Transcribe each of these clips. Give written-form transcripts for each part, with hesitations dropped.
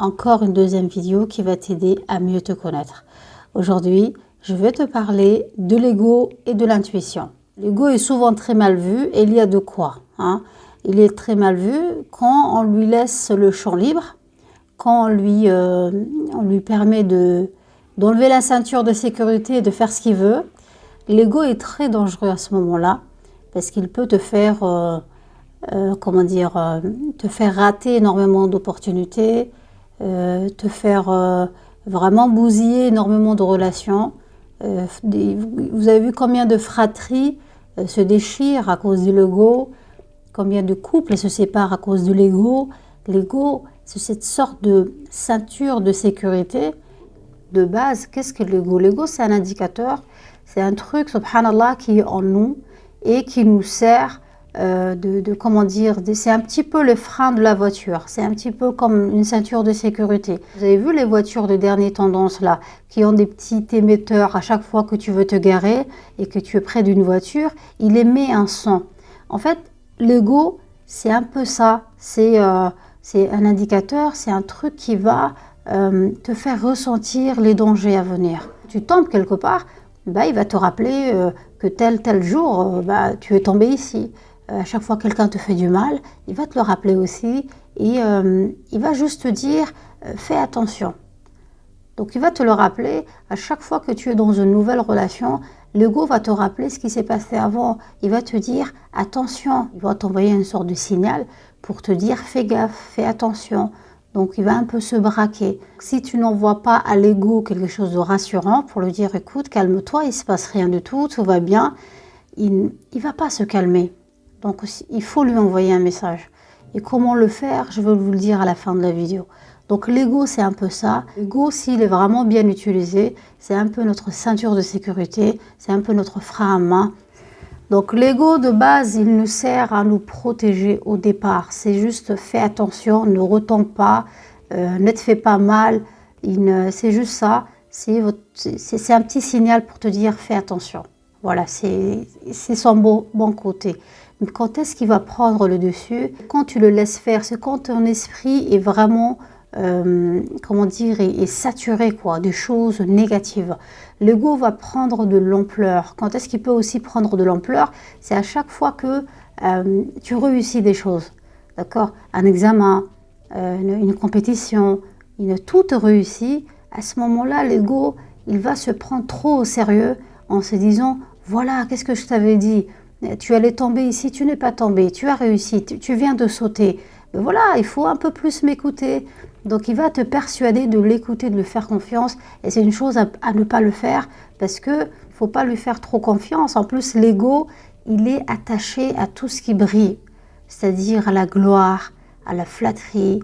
encore une deuxième vidéo qui va t'aider à mieux te connaître. Aujourd'hui, je vais te parler de l'ego et de l'intuition. L'ego est souvent très mal vu et il y a de quoi. Il est très mal vu quand on lui laisse le champ libre, quand on lui permet d'enlever la ceinture de sécurité et de faire ce qu'il veut. L'ego est très dangereux à ce moment-là parce qu'il peut te faire, te faire rater énormément d'opportunités, te faire vraiment bousiller énormément de relations. Vous avez vu combien de fratries se déchirent à cause de l'ego, combien de couples se séparent à cause de l'ego. L'ego, c'est cette sorte de ceinture de sécurité de base. Qu'est-ce que l'ego? L'ego, c'est un indicateur, c'est un truc, subhanallah, qui est en nous et qui nous sert c'est un petit peu le frein de la voiture, c'est un petit peu comme une ceinture de sécurité. Vous avez vu les voitures de dernière tendance là, qui ont des petits émetteurs à chaque fois que tu veux te garer et que tu es près d'une voiture, il émet un son. En fait, l'ego, c'est un peu ça, c'est un indicateur, c'est un truc qui va te faire ressentir les dangers à venir. Tu tombes quelque part, il va te rappeler que tel jour, tu es tombé ici. À chaque fois que quelqu'un te fait du mal, il va te le rappeler aussi et il va juste te dire fais attention. Donc il va te le rappeler à chaque fois que tu es dans une nouvelle relation. L'ego va te rappeler ce qui s'est passé avant. Il va te dire attention. Il va t'envoyer une sorte de signal pour te dire fais gaffe, fais attention. Donc il va un peu se braquer. Si tu n'envoies pas à l'ego quelque chose de rassurant pour lui dire écoute, calme-toi, il ne se passe rien du tout, tout va bien, il ne va pas se calmer. Donc il faut lui envoyer un message. Et comment le faire, je vais vous le dire à la fin de la vidéo. Donc l'ego, c'est un peu ça. L'ego, s'il est vraiment bien utilisé, c'est un peu notre ceinture de sécurité, c'est un peu notre frein à main. Donc l'ego de base, il nous sert à nous protéger au départ. C'est juste fais attention, ne retombe pas, ne te fais pas mal. C'est juste ça. C'est un petit signal pour te dire fais attention. Voilà, c'est son bon côté. Mais quand est-ce qu'il va prendre le dessus? Quand tu le laisses faire, c'est quand ton esprit est vraiment, est saturé de choses négatives. L'ego va prendre de l'ampleur. Quand est-ce qu'il peut aussi prendre de l'ampleur? C'est à chaque fois que tu réussis des choses. D'accord? Un examen, une compétition, tout réussit. À ce moment-là, l'ego, il va se prendre trop au sérieux en se disant voilà, qu'est-ce que je t'avais dit? Tu allais tomber ici, tu n'es pas tombé, tu as réussi, tu viens de sauter. Mais voilà, il faut un peu plus m'écouter. Donc il va te persuader de l'écouter, de lui faire confiance. Et c'est une chose à ne pas le faire parce qu'il ne faut pas lui faire trop confiance. En plus, l'ego, il est attaché à tout ce qui brille. C'est-à-dire à la gloire, à la flatterie,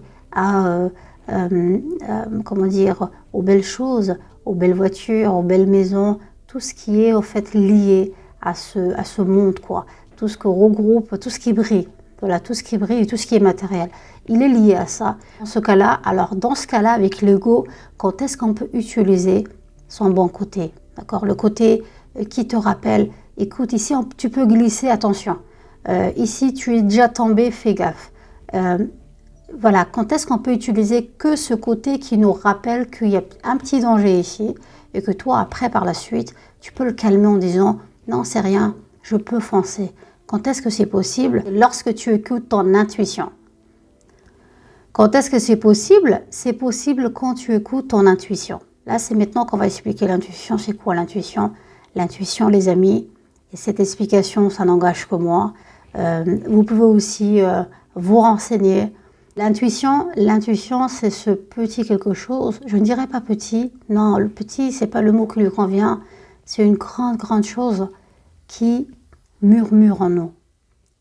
aux belles choses, aux belles voitures, aux belles maisons. Tout ce qui est en fait lié à ce monde, tout ce que regroupe, tout ce qui brille, voilà, tout ce qui brille et tout ce qui est matériel, il est lié à ça. Dans ce cas-là, avec l'ego, quand est-ce qu'on peut utiliser son bon côté, d'accord? Le côté qui te rappelle, écoute, ici tu peux glisser, attention, ici tu es déjà tombé, fais gaffe. Voilà, quand est-ce qu'on peut utiliser que ce côté qui nous rappelle qu'il y a un petit danger ici et que toi, après, par la suite, tu peux le calmer en disant « Non, c'est rien, je peux foncer ». Quand est-ce que c'est possible? Lorsque tu écoutes ton intuition. Quand est-ce que c'est possible? C'est possible quand tu écoutes ton intuition. Là, c'est maintenant qu'on va expliquer l'intuition. C'est quoi l'intuition? L'intuition, les amis, et cette explication, ça n'engage que moi. Vous pouvez aussi vous renseigner. L'intuition, c'est ce petit quelque chose. Je ne dirais pas petit. Non, le petit, c'est pas le mot qui lui convient. C'est une grande chose qui murmure en nous.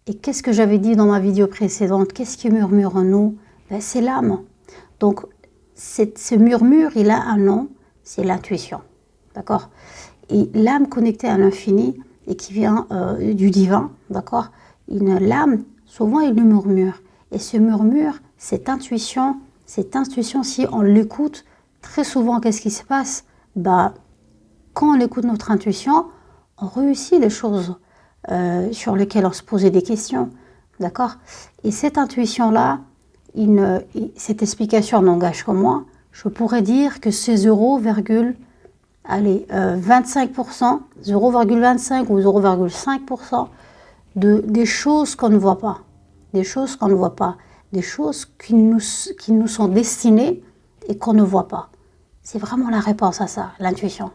Et qu'est-ce que j'avais dit dans ma vidéo précédente? Qu'est-ce qui murmure en nous? C'est l'âme. Donc, ce murmure, il a un nom, c'est l'intuition. D'accord? Et l'âme connectée à l'infini et qui vient du divin, d'accord? L'âme, souvent, il nous murmure. Et ce murmure, cette intuition, si on l'écoute, très souvent, qu'est-ce qui se passe? Quand on écoute notre intuition, on réussit les choses sur lesquelles on se posait des questions, d'accord? Et cette intuition-là, cette explication n'engage que moi, je pourrais dire que c'est 0,25%, 0,25 ou 0,5% des choses qu'on ne voit pas. Des choses qu'on ne voit pas. Des choses qui nous sont destinées et qu'on ne voit pas. C'est vraiment la réponse à ça, l'intuition.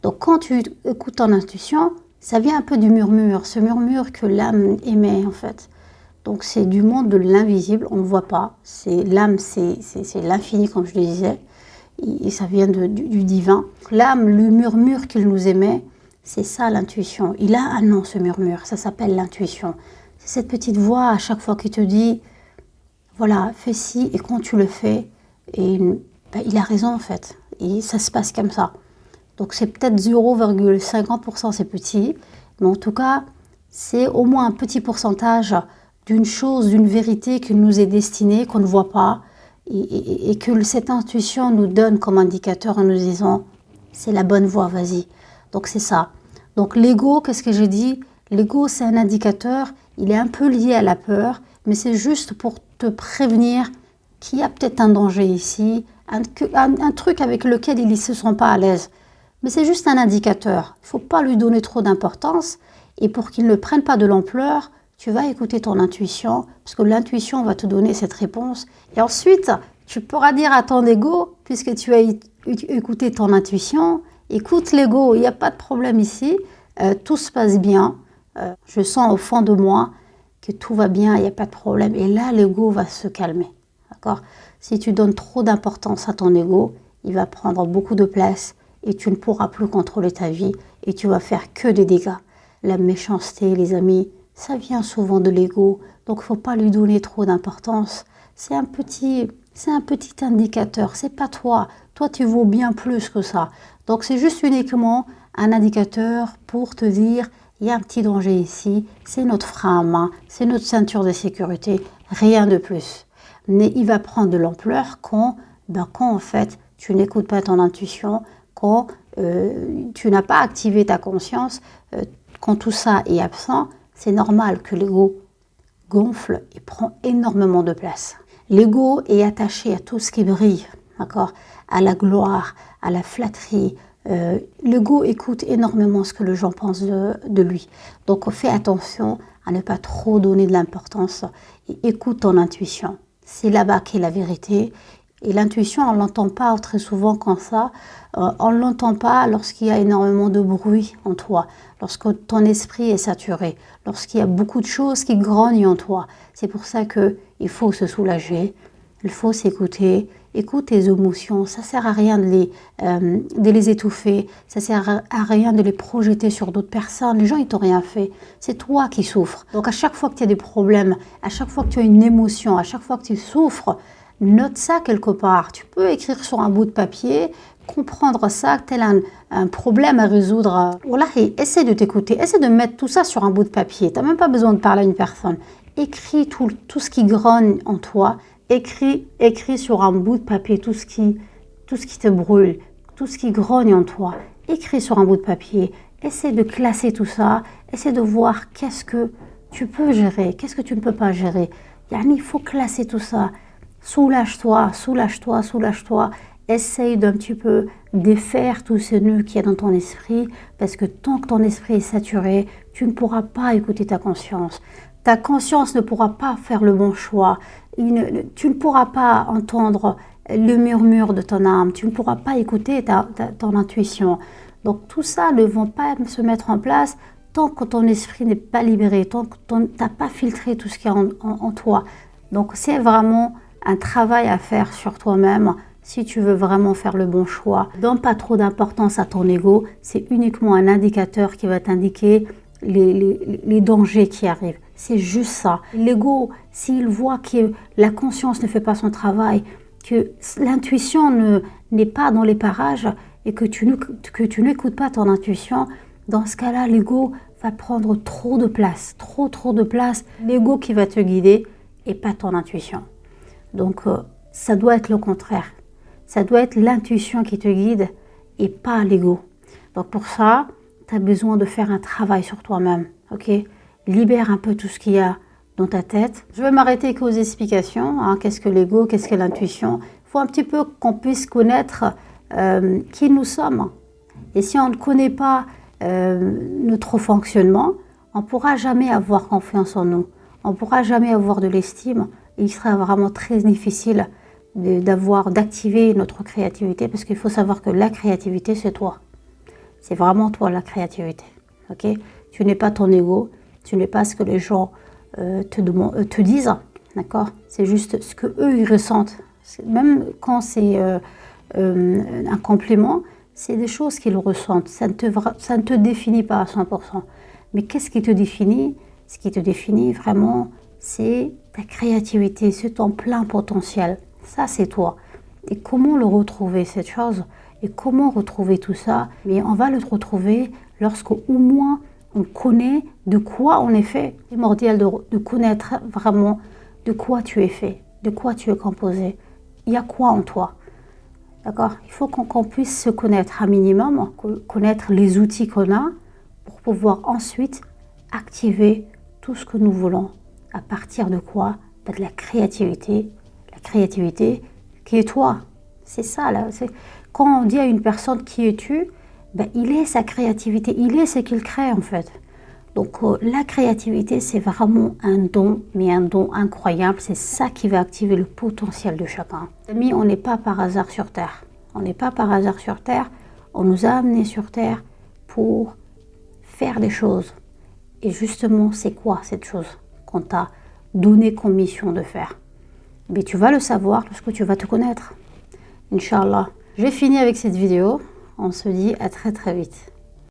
Donc quand tu écoutes ton intuition, ça vient un peu du murmure, ce murmure que l'âme émet en fait. Donc c'est du monde de l'invisible, on ne voit pas. L'âme, c'est l'infini comme je le disais, et ça vient du divin. L'âme, le murmure qu'il nous émet, c'est ça l'intuition. Il a un nom ce murmure, ça s'appelle l'intuition. C'est cette petite voix à chaque fois qui te dit, voilà, fais ci, et quand tu le fais, il a raison en fait, et ça se passe comme ça. Donc c'est peut-être 0,50%, c'est petit, mais en tout cas, c'est au moins un petit pourcentage d'une chose, d'une vérité qui nous est destinée, qu'on ne voit pas, et que cette intuition nous donne comme indicateur en nous disant, c'est la bonne voie, vas-y. Donc c'est ça. Donc l'ego, qu'est-ce que j'ai dit? L'ego, c'est un indicateur, il est un peu lié à la peur, mais c'est juste pour te prévenir qu'il y a peut-être un danger ici, un truc avec lequel il ne se sent pas à l'aise. Mais c'est juste un indicateur. Il ne faut pas lui donner trop d'importance. Et pour qu'il ne prenne pas de l'ampleur, tu vas écouter ton intuition, parce que l'intuition va te donner cette réponse. Et ensuite, tu pourras dire à ton ego, puisque tu as écouté ton intuition, écoute l'ego, il n'y a pas de problème ici, tout se passe bien. Je sens au fond de moi que tout va bien, il n'y a pas de problème. Et là, l'ego va se calmer. D'accord? Si tu donnes trop d'importance à ton ego, il va prendre beaucoup de place et tu ne pourras plus contrôler ta vie et tu vas faire que des dégâts. La méchanceté, les amis, ça vient souvent de l'ego, donc il ne faut pas lui donner trop d'importance. C'est un petit indicateur, c'est pas toi. Toi, tu vaux bien plus que ça. Donc c'est juste uniquement un indicateur pour te dire, il y a un petit danger ici, c'est notre frein à main, c'est notre ceinture de sécurité, rien de plus. Mais il va prendre de l'ampleur quand en fait, tu n'écoutes pas ton intuition, quand tu n'as pas activé ta conscience, quand tout ça est absent, c'est normal que l'ego gonfle et prend énormément de place. L'ego est attaché à tout ce qui brille, d'accord, à la gloire, à la flatterie. L'ego écoute énormément ce que les gens pensent de lui. Donc fais attention à ne pas trop donner de l'importance et écoute ton intuition. C'est là-bas qu'est la vérité. Et l'intuition, on ne l'entend pas très souvent comme ça. On ne l'entend pas lorsqu'il y a énormément de bruit en toi, lorsque ton esprit est saturé, lorsqu'il y a beaucoup de choses qui grognent en toi. C'est pour ça qu'il faut se soulager, il faut s'écouter, écoute tes émotions. Ça ne sert à rien de les étouffer, ça ne sert à rien de les projeter sur d'autres personnes. Les gens, ils t'ont rien fait. C'est toi qui souffres. Donc à chaque fois que tu as des problèmes, à chaque fois que tu as une émotion, à chaque fois que tu souffres, note ça quelque part. Tu peux écrire sur un bout de papier, comprendre ça, tel un problème à résoudre. Voilà, et essaie de t'écouter, essaie de mettre tout ça sur un bout de papier. Tu n'as même pas besoin de parler à une personne. Écris tout ce qui grogne en toi. Écris sur un bout de papier tout ce qui te brûle, tout ce qui grogne en toi. Écris sur un bout de papier. Essaie de classer tout ça. Essaie de voir qu'est-ce que tu peux gérer, qu'est-ce que tu ne peux pas gérer. Il faut classer tout ça. Soulage-toi, soulage-toi, soulage-toi. Essaye d'un petit peu défaire tous ces nœuds qu'il y a dans ton esprit, parce que tant que ton esprit est saturé, tu ne pourras pas écouter ta conscience. Ta conscience ne pourra pas faire le bon choix. Tu ne pourras pas entendre le murmure de ton âme. Tu ne pourras pas écouter ton intuition. Donc tout ça ne va pas se mettre en place tant que ton esprit n'est pas libéré, tant que tu n'as pas filtré tout ce qu'il y a en toi. Donc c'est vraiment un travail à faire sur toi-même si tu veux vraiment faire le bon choix. Donne pas trop d'importance à ton ego, c'est uniquement un indicateur qui va t'indiquer les dangers qui arrivent. C'est juste ça. L'ego, s'il voit que la conscience ne fait pas son travail, que l'intuition n'est pas dans les parages et que tu n'écoutes pas ton intuition, dans ce cas-là, l'ego va prendre trop de place, trop de place. L'ego qui va te guider et pas ton intuition. Donc, ça doit être le contraire. Ça doit être l'intuition qui te guide et pas l'ego. Donc, pour ça, tu as besoin de faire un travail sur toi-même. Ok ? Libère un peu tout ce qu'il y a dans ta tête. Je vais m'arrêter qu'aux explications. Hein. Qu'est-ce que l'ego, qu'est-ce que l'intuition? Il faut un petit peu qu'on puisse connaître qui nous sommes. Et si on ne connaît pas notre fonctionnement, on ne pourra jamais avoir confiance en nous. On ne pourra jamais avoir de l'estime. Il sera vraiment très difficile d'activer notre créativité, parce qu'il faut savoir que la créativité, c'est toi. C'est vraiment toi, la créativité. Okay? Tu n'es pas ton ego, tu n'es pas ce que les gens te disent. D'accord? C'est juste ce qu'eux, ils ressentent. Même quand c'est un compliment, c'est des choses qu'ils ressentent. Ça ne te définit pas à 100%. Mais qu'est-ce qui te définit? Ce qui te définit vraiment, c'est ta créativité, c'est ton plein potentiel. Ça, c'est toi. Et comment le retrouver, cette chose? Et comment retrouver tout ça? Mais on va le retrouver lorsqu'au moins on connaît de quoi on est fait. C'est primordial de connaître vraiment de quoi tu es fait, de quoi tu es composé. Il y a quoi en toi? D'accord? Il faut qu'on puisse se connaître un minimum, connaître les outils qu'on a pour pouvoir ensuite activer tout ce que nous voulons. À partir de quoi? De la créativité. La créativité qui est toi. C'est ça, là. Quand on dit à une personne qui es-tu, ben, il est sa créativité, il est ce qu'il crée en fait. Donc la créativité, c'est vraiment un don, mais un don incroyable. C'est ça qui va activer le potentiel de chacun. Amis, on n'est pas par hasard sur Terre. On n'est pas par hasard sur Terre. On nous a amenés sur Terre pour faire des choses. Et justement, c'est quoi cette chose qu'on t'a donné comme mission de faire? Mais tu vas le savoir lorsque tu vas te connaître. Inch'Allah. J'ai fini avec cette vidéo. On se dit à très très vite.